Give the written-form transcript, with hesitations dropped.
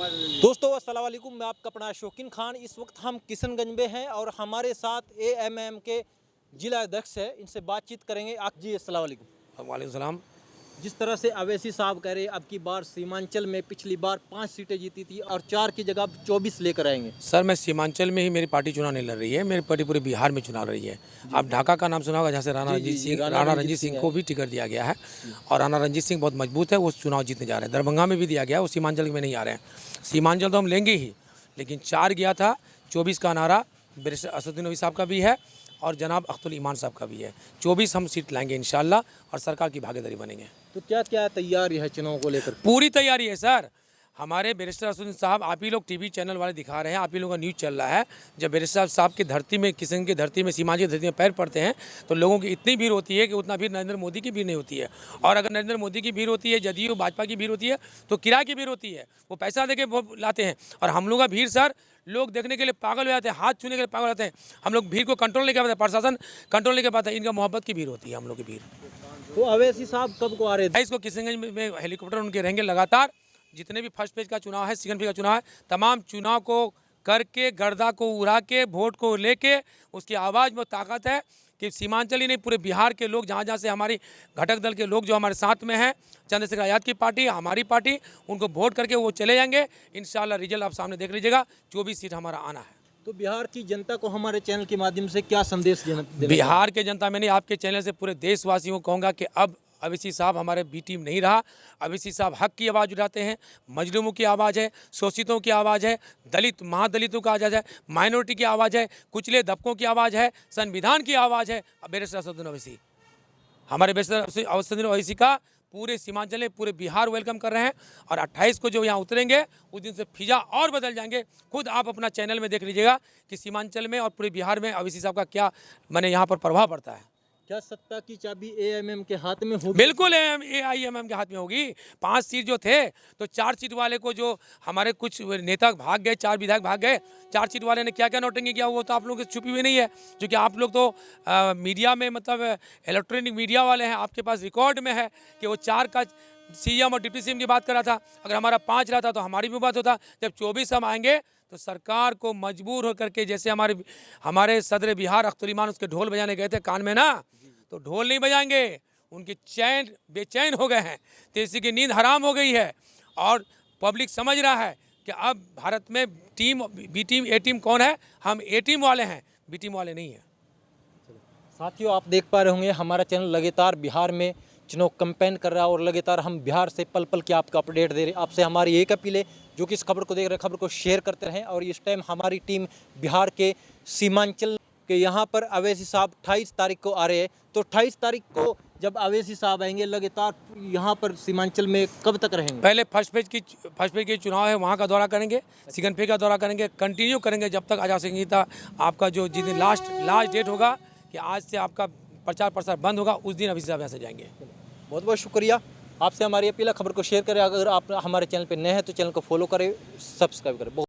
दोस्तों अस्सलाम वालेकुम, मैं आपका अपना शौकीन खान। इस वक्त हम किशनगंज में हैं और हमारे साथ एएमएम के जिला अध्यक्ष है, इनसे बातचीत करेंगे। आप जी अस्सलाम वालेकुम। वालेकुम सलाम। जिस तरह से अवैसी साहब कह रहे अब की बार सीमांचल में पिछली बार 5 सीटें जीती थी और 4 की जगह 24 लेकर आएंगे। सर मैं सीमांचल में ही मेरी पार्टी चुनाव नहीं लड़ रही है, मेरी पार्टी पूरे बिहार में चुनाव लड़ रही है। आप ढाका का नाम सुना होगा, जहाँ से राणा रंजीत सिंह को भी टिकट दिया गया है और राणा रंजीत सिंह बहुत मजबूत है, वो चुनाव जीतने जा रहे हैं। दरभंगा में भी दिया गया, वो सीमांचल में नहीं आ रहे हैं। सीमांचल तो हम लेंगे ही, लेकिन 4 गया था, 24 का नारा बैरिस्टर असदुद्दीन ओवैसी साहब का भी है और जनाब अख्तुल ईमान साहब का भी है। 24 हम सीट लाएंगे इंशाल्लाह और सरकार की भागीदारी बनेंगे। तो क्या क्या तैयारी है चुनाव को लेकर? पूरी तैयारी है सर। हमारे बैरिस्टर असदुद्दीन साहब, आप ही लोग टीवी चैनल वाले दिखा रहे हैं, आप ही लोगों का न्यूज़ चल रहा है। जब बैरिस्टर साहब की धरती में, किशन की धरती में, सीमांचल की धरती में पैर पड़ते हैं तो लोगों की इतनी भीड़ होती है कि उतना भीड़ नरेंद्र मोदी की भीड़ नहीं होती है। और अगर नरेंद्र मोदी की भीड़ होती है, जदयू भाजपा की भीड़ होती है, तो किराए की भीड़ होती है, वो पैसा दे के लाते हैं। और हम लोग का भीड़ सर, लोग देखने के लिए पागल हो जाते हैं, हाथ छूने के लिए पागल हो जाते हैं। हम लोग भीड़ को कंट्रोल नहीं कर पाते, प्रशासन कंट्रोल नहीं कर पाता। इनका मोहब्बत की भीड़ होती है हम लोग की भीड़। तो अवैसी साहब कब को आ रहे थे? इसको किशनगंज में हेलीकॉप्टर उनके रहेंगे लगातार। जितने भी फर्स्ट पेज का चुनाव है, सेकंड पेज का चुनाव है, तमाम चुनाव को करके, गर्दा को उड़ा के, वोट को लेके, उसकी आवाज़ में ताकत है कि सीमांचल ही नहीं, पूरे बिहार के लोग, जहाँ जहाँ से हमारी घटक दल के लोग जो हमारे साथ में हैं, चंद्रशेखर आज़ाद की पार्टी, हमारी पार्टी, उनको वोट करके वो चले जाएंगे। इंशाल्लाह रिजल्ट आप सामने देख लीजिएगा, 24 सीट हमारा आना है। तो बिहार की जनता को हमारे चैनल के माध्यम से क्या संदेश देना? बिहार के जनता में नहीं, आपके चैनल से पूरे देशवासियों को कहूँगा कि अब ओवैसी साहब हमारे बी टीम नहीं रहा। ओवैसी साहब हक की आवाज़ उठाते हैं, मजलूमों की आवाज़ है, शोषितों की आवाज़ है, दलित महादलितों का आवाज़ है, माइनॉरिटी की आवाज़ है, कुचले दबकों की आवाज़ है, संविधान की आवाज़ है। बैरिस्टर असदुद्दीन ओवैसी, हमारे बैरिस्टर असदुद्दीन ओवैसी का पूरे सीमांचल में, पूरे बिहार वेलकम कर रहे हैं। और 28 को जो यहाँ उतरेंगे, उस दिन से फिजा और बदल जाएंगे। खुद आप अपना चैनल में देख लीजिएगा कि सीमांचल में और पूरे बिहार में ओवैसी साहब का क्या मैंने यहाँ पर प्रभाव पड़ता है। क्या सत्ता की चाबी एएमएम के हाथ में होगी? बिल्कुल एआईएमएम के हाथ में होगी। 5 सीट जो थे, तो 4 सीट वाले को, जो हमारे कुछ नेता भाग गए, 4 विधायक भाग गए, 4 सीट वाले ने क्या क्या नोटिंग किया, वो तो आप लोगों की छुपी हुई नहीं है। क्योंकि आप लोग तो मीडिया में, मतलब इलेक्ट्रॉनिक मीडिया वाले हैं, आपके पास रिकॉर्ड में है कि वो 4 का सीएम और डिप्टी सीएम की बात कर रहा था। अगर हमारा 5 रहता तो हमारी भी बात होता। जब 24 हम आएंगे तो सरकार को मजबूर होकर के, जैसे हमारे सदर बिहार अख्तुल ईमान उसके ढोल बजाने गए थे कान में ना, तो ढोल नहीं बजाएंगे। उनकी चैन बेचैन हो गए हैं, तेजी की नींद हराम हो गई है। और पब्लिक समझ रहा है कि अब भारत में टीम, बी टीम, ए टीम कौन है। हम ए टीम वाले हैं, बी टीम वाले नहीं हैं। साथियों, आप देख पा रहे होंगे हमारा चैनल लगातार बिहार में चुनाव कैंपेन कर रहा है और लगातार हम बिहार से पल पल की आपको अपडेट दे रहे हैं। आपसे हमारी एक अपील है, जो कि इस खबर को देख रहे हैं, खबर को शेयर करते रहें। और इस टाइम हमारी टीम बिहार के सीमांचल के यहाँ पर अवैसी साहब 28 तारीख को आ रहे हैं। तो 28 तारीख को जब अवैसी साहब आएंगे, लगातार यहाँ पर सीमांचल में कब तक रहेंगे? पहले फर्स्ट पेज की चुनाव है, वहाँ का दौरा करेंगे, सेकंड पेज का दौरा करेंगे, कंटिन्यू करेंगे जब तक आचार संहिता आपका जो जिस दिन लास्ट डेट होगा कि आज से आपका प्रचार प्रसार बंद होगा, उस दिन अवैसी साहब यहाँ से जाएंगे। बहुत बहुत शुक्रिया। आपसे हमारी अपील है, खबर को शेयर करें। अगर आप हमारे चैनल पर नए हैं तो चैनल को फॉलो करें, सब्सक्राइब करें।